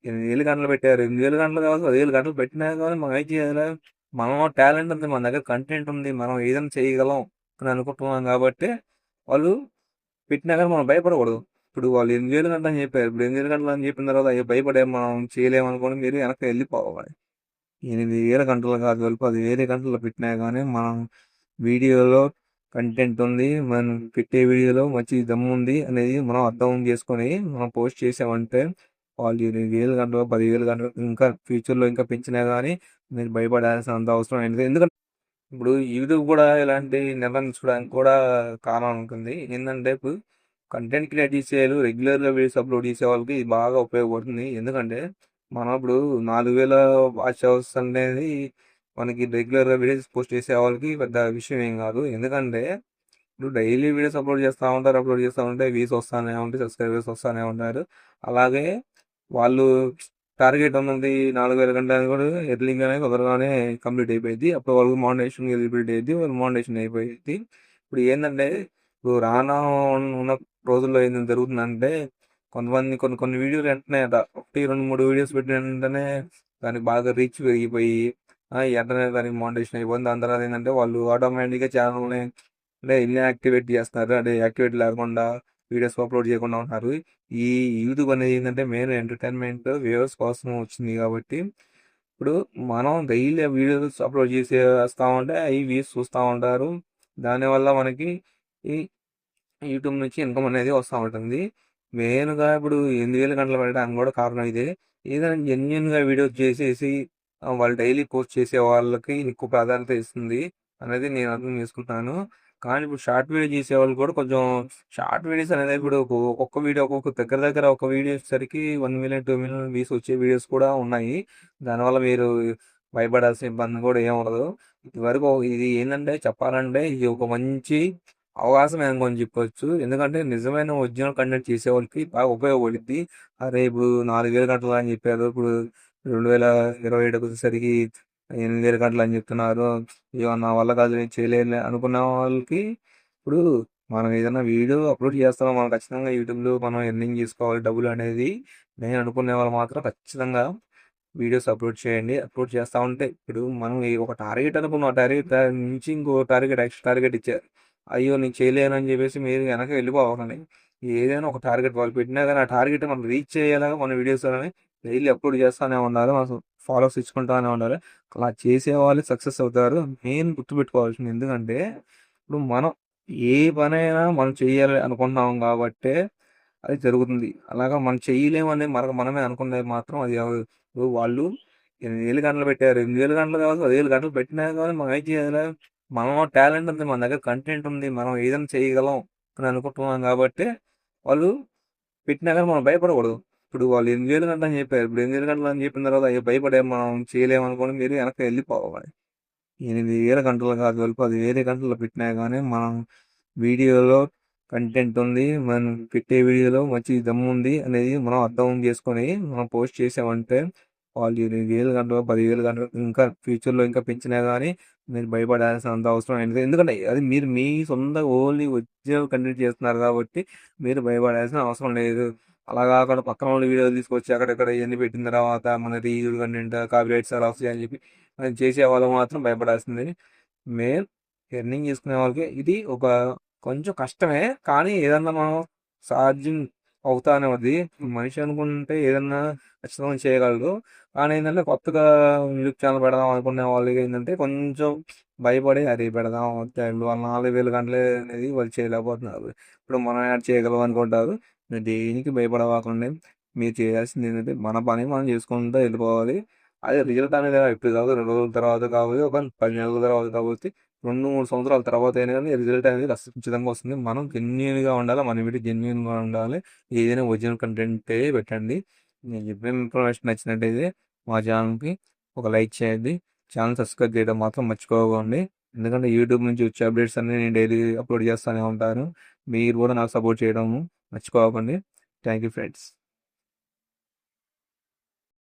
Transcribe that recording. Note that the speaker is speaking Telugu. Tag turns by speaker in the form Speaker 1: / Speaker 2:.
Speaker 1: 8,000 గంటలు పెట్టారు. 8,000 గంటలు కాదు, 10,000 గంటలు పెట్టినా కానీ మనం ఏం చేయాలి? మనం టాలెంట్ ఉంది, మన దగ్గర కంటెంట్ ఉంది, మనం ఏదైనా చేయగలం అని అనుకుంటున్నాం కాబట్టి వాళ్ళు పెట్టినా కానీ మనం భయపడకూడదు. ఇప్పుడు వాళ్ళు 8,000 గంటలు అని చెప్పారు. ఇప్పుడు 8,000 గంటలు అని చెప్పిన తర్వాత అయ్యో భయపడే మనం చేయలేము అనుకోని మీరు వెనక్కి వెళ్ళిపోవాలి. 8,000 గంటలు కాదు, 10,000 గంటలు పెట్టినా కానీ మనం వీడియోలో కంటెంట్ ఉంది, మనం పెట్టే వీడియోలో మంచి దమ్ము ఉంది అనేది మనం అర్థం చేసుకొని మనం పోస్ట్ చేసామంటే వాళ్ళు 8,000 గంటలు, 10,000 గంటలు ఇంకా ఫ్యూచర్లో ఇంకా పెంచినా కానీ మీరు భయపడాల్సిన అంత అవసరం ఏంటి? ఎందుకంటే ఇప్పుడు యూట్యూబ్ కూడా ఇలాంటి నిర్ణయించుకోవడానికి కూడా కారణం ఉంటుంది. ఏంటంటే ఇప్పుడు కంటెంట్ క్రియేట్ చేసేవాళ్ళు, రెగ్యులర్గా వీడియోస్ అప్లోడ్ చేసే వాళ్ళకి ఇది బాగా ఉపయోగపడుతుంది. ఎందుకంటే మనం ఇప్పుడు 4,000 వాచ్ అవర్స్ అనేది మనకి రెగ్యులర్గా వీడియోస్ పోస్ట్ చేసే వాళ్ళకి పెద్ద విషయం ఏం కాదు. ఎందుకంటే ఇప్పుడు డైలీ వీడియోస్ అప్లోడ్ చేస్తూ ఉంటే వ్యూస్ వస్తానే ఉంటాయి, సబ్స్క్రైబర్స్ వస్తానే ఉంటారు. అలాగే వాళ్ళు టార్గెట్ ఉన్నది 4,000 గంటలు కూడా ఎర్లీగానే తొందరగానే కంప్లీట్ అయిపోయింది. అప్పుడు వాళ్ళకి మోనిటైజేషన్ ఎలిజిబిలిటీ అయింది, వాళ్ళు మోనిటైజేషన్ అయిపోయింది. ఇప్పుడు ఏంటంటే ఇప్పుడు రానా ఉన్న రోజుల్లో ఏంది జరుగుతుందంటే కొంతమంది కొన్ని కొన్ని వీడియోలు వెంటనే 1, 2, 3 వీడియోస్ పెట్టిన వెంటనే దానికి బాగా రీచ్ పెరిగిపోయి వెంటనే దానికి మోనిటైజేషన్ అయిపోయింది. దాని తర్వాత ఏంటంటే వాళ్ళు ఆటోమేటిక్గా ఛానల్ని అంటే ఇల్లు యాక్టివేట్ చేస్తున్నారు, అంటే యాక్టివేట్ లేకుండా వీడియోస్ అప్లోడ్ చేయకుండా ఉంటున్నారు. ఈ యూట్యూబ్ అనేది ఏంటంటే మెయిన్ ఎంటర్టైన్మెంట్ వ్యూవర్స్ కోసం వచ్చింది కాబట్టి ఇప్పుడు మనం డైలీ వీడియోస్ అప్లోడ్ చేసేస్తా ఉంటే అవి వ్యూస్ చూస్తూ ఉంటారు. దానివల్ల మనకి ఈ యూట్యూబ్ నుంచి ఇన్కమ్ అనేది వస్తూ ఉంటుంది. మెయిన్గా ఇప్పుడు 8,000 గంటలు పెట్టడానికి కూడా కారణం ఇదే. ఏదైనా జెన్యున్గా వీడియోస్ చేసేసి వాళ్ళు డైలీ పోస్ట్ చేసే వాళ్ళకి ఎక్కువ ప్రాధాన్యత ఇస్తుంది అనేది నేను అర్థం చేసుకుంటాను. కానీ ఇప్పుడు షార్ట్ వీడియో చేసే వాళ్ళు కూడా కొంచెం షార్ట్ వీడియోస్ అనేది ఇప్పుడు ఒక్కొక్క వీడియో ఒక్కొక్క దగ్గర దగ్గర ఒక వీడియో వచ్చేసరికి 1,000,000, 2,000,000 వ్యూస్ వచ్చే వీడియోస్ కూడా ఉన్నాయి. దానివల్ల మీరు భయపడాల్సిన ఇబ్బంది కూడా ఏం ఉండదు. ఇదివరకు ఇది ఏంటంటే చెప్పాలంటే ఇది ఒక మంచి అవకాశం అనుకొని చెప్పొచ్చు. ఎందుకంటే నిజమైన ఒరిజినల్ కంటెంట్ చేసేవాళ్ళకి బాగా ఉపయోగపడుద్ది. అరే ఇప్పుడు 4,000 గంటలు అని చెప్పారు. ఇప్పుడు 2027 వచ్చేసరికి 8,000 గంటలు అని చెప్తున్నారు. ఇక నా వల్ల కాదు, నేను చేయలేను అనుకున్న వాళ్ళకి ఇప్పుడు మనం ఏదైనా వీడియో అప్లోడ్ చేస్తున్నాం, మనం ఖచ్చితంగా యూట్యూబ్లో మనం ఎర్నింగ్ చేసుకోవాలి డబ్బులు అనేది నేను అనుకునే వాళ్ళు మాత్రం ఖచ్చితంగా వీడియోస్ అప్లోడ్ చేయండి. అప్లోడ్ చేస్తూ ఉంటే ఇప్పుడు మనం ఒక టార్గెట్ అనుకున్న టార్గెట్ నుంచి ఇంకో టార్గెట్ ఎక్స్ట్రా టార్గెట్ ఇచ్చారు. అయ్యో నేను చేయలేను అని చెప్పేసి మీరు వెనక వెళ్ళిపోవాలని ఏదైనా ఒక టార్గెట్ వాళ్ళు పెట్టినా కానీ ఆ టార్గెట్ మనం రీచ్ చేయాలని మన వీడియోస్ అనేవి డైలీ అప్లోడ్ చేస్తూనే ఉండాలి, మనం ఫాలోవర్స్ ఇచ్చుకుంటూనే ఉండాలి. అలా చేసే వాళ్ళు సక్సెస్ అవుతారు. మెయిన్ గుర్తుపెట్టుకోవాల్సింది ఎందుకంటే ఇప్పుడు మనం ఏ పనైనా మనం చేయాలి అనుకుంటున్నాం కాబట్టి అది జరుగుతుంది. అలాగా మనం చేయలేమని మనమే అనుకునే మాత్రం అది అవ్వదు. ఇప్పుడు వాళ్ళు 8,000 గంటలు పెట్టారు. 8,000 గంటలు కాదు, 10,000 గంటలు పెట్టినా కానీ మనం ఏం చేయాలి? మనం టాలెంట్ ఉంది, మన దగ్గర కంటెంట్ ఉంది, మనం ఏదైనా చేయగలం అని అనుకుంటున్నాం కాబట్టి వాళ్ళు పెట్టినా కానీ మనం భయపడకూడదు. ఇప్పుడు వాళ్ళు 8,000 గంటలు అని చెప్పారు. ఇప్పుడు 8,000 గంటలు అని చెప్పిన తర్వాత అయ్యో భయపడే మనం చేయలేము అనుకోని మీరు వెనక్కి వెళ్ళిపోవాలి. 8,000 గంటలు కాదు, 10,000 గంటలు పెట్టినా కానీ మనం వీడియోలో కంటెంట్ ఉంది, మనం పెట్టే వీడియోలో మంచి దమ్ము ఉంది అనేది మనం అర్థం చేసుకొని మనం పోస్ట్ చేసామంటే వాళ్ళు 8,000 గంటలు, 10,000 గంటలు ఇంకా ఫ్యూచర్లో ఇంకా పెంచినా కానీ మీరు భయపడాల్సిన అంత అవసరం ఏంటి? ఎందుకంటే అది మీరు మీ సొంత ఓన్లీ ఒరిజినల్ కంటెంట్ చేస్తున్నారు కాబట్టి మీరు భయపడాల్సిన అవసరం లేదు. అలా కాకుండా పక్కన వాళ్ళ వీడియోలు తీసుకొచ్చి అక్కడక్కడ ఇవన్నీ పెట్టిన తర్వాత మన రీల్ కంటెంట్ కాపీరైట్స్ అలా వస్తాయి అని చెప్పి అది చేసే వాళ్ళు మాత్రం భయపడాల్సింది. మెయిన్ ఎర్నింగ్ చేసుకునే వాళ్ళకి ఇది ఒక కొంచెం కష్టమే, కానీ ఏదన్నా మనం సాధ్యం అవుతానే ఉంది. మనిషి అనుకుంటే ఏదన్నా ఖచ్చితంగా చేయగలరు. కానీ ఏంటంటే కొత్తగా యూట్యూబ్ ఛానల్ పెడదాం అనుకునే వాళ్ళకి ఏంటంటే కొంచెం భయపడి అది పెడదాం వద్దా, ఇప్పుడు వాళ్ళు 4,000 గంటలే అనేది వాళ్ళు చేయలేకపోతున్నారు. ఇప్పుడు మనం యాడ్ చేయగలం అనుకుంటారు. మీరు దేనికి భయపడవాకండి. మీరు చేయాల్సింది ఏంటంటే మన పని మనం చేసుకుంటూ వెళ్ళిపోవాలి. అదే రిజల్ట్ అనేది ఇప్పుడు కాదు, 2 రోజుల తర్వాత కావచ్చు, ఒక 10 నెలల తర్వాత కావచ్చు, 2, 3 సంవత్సరాల తర్వాత అయినా కానీ రిజల్ట్ అనేది ఖచ్చితంగా వస్తుంది. మనం జెన్యున్గా ఉండాలి, మన వీడియో జెన్యున్గా ఉండాలి. ఏదైనా ఒరిజినల్ కంటెంటే పెట్టండి. నేను చెప్పిన ఇన్ఫర్మేషన్ నచ్చినట్టయితే మా ఛానల్కి ఒక లైక్ చేయండి. ఛానల్ సబ్స్క్రైబ్ చేయడం మాత్రం మర్చిపోకండి. ఎందుకంటే యూట్యూబ్ నుంచి వచ్చే అప్డేట్స్ అన్ని నేను డైలీ అప్లోడ్ చేస్తూనే ఉంటాను. మీరు కూడా నాకు సపోర్ట్ చేయడం మర్చిపోకండి. Thank you friends.